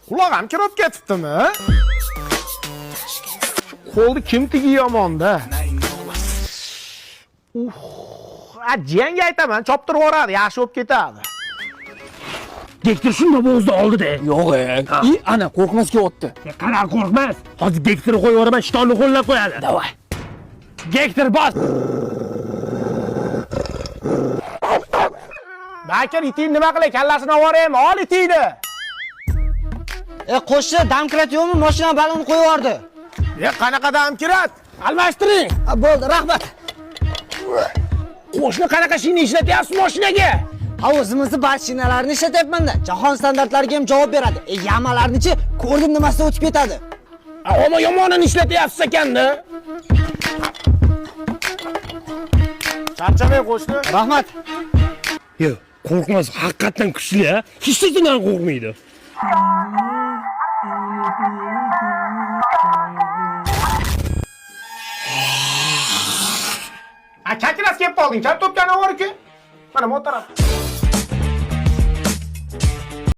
Qulog'im kirib ketibdimi? Qo'lni kim tigiyomonda? Jiyanga aytaman, choptirib yuboradi, yaxshi bo'lib ketadi. Dektor shunda bo'zda oldida. Yo'q, ana qo'rqmas kelyapti. Qanaqa qo'rqmas? Hozir Dektorni qo'yib yuboraman, shtonni qo'llab qo'yadi. Davay. Dektor bos. Bakir iting nima qilay, kallasini olvoraymi? Ol itingni. Qo'shni damkirat yo'qmi? Mashina balonni qo'yib yubordi. Qanaqa damkirat? Almashtiring. Bo'ldi, rahmat. Qo'shni qanaqa shini ishlatyapsiz mashinaga? O'zimizni barchinalarni ishlatyapman-da. Jahon standartlariga ham javob beradi. Yamalarni-chi, ko'rdim nimasida o'tib ketadi. Ammo yomonini ishlatyapsiz ekanda. Charchamay qo'shni. Rahmat. Yo'q, qo'rqmas, haqiqatan kuchli-a. Hech narsadan qo'rqmaydi. Kakiras kelib qolding, kartopkani olvorku. Mana bu taraf.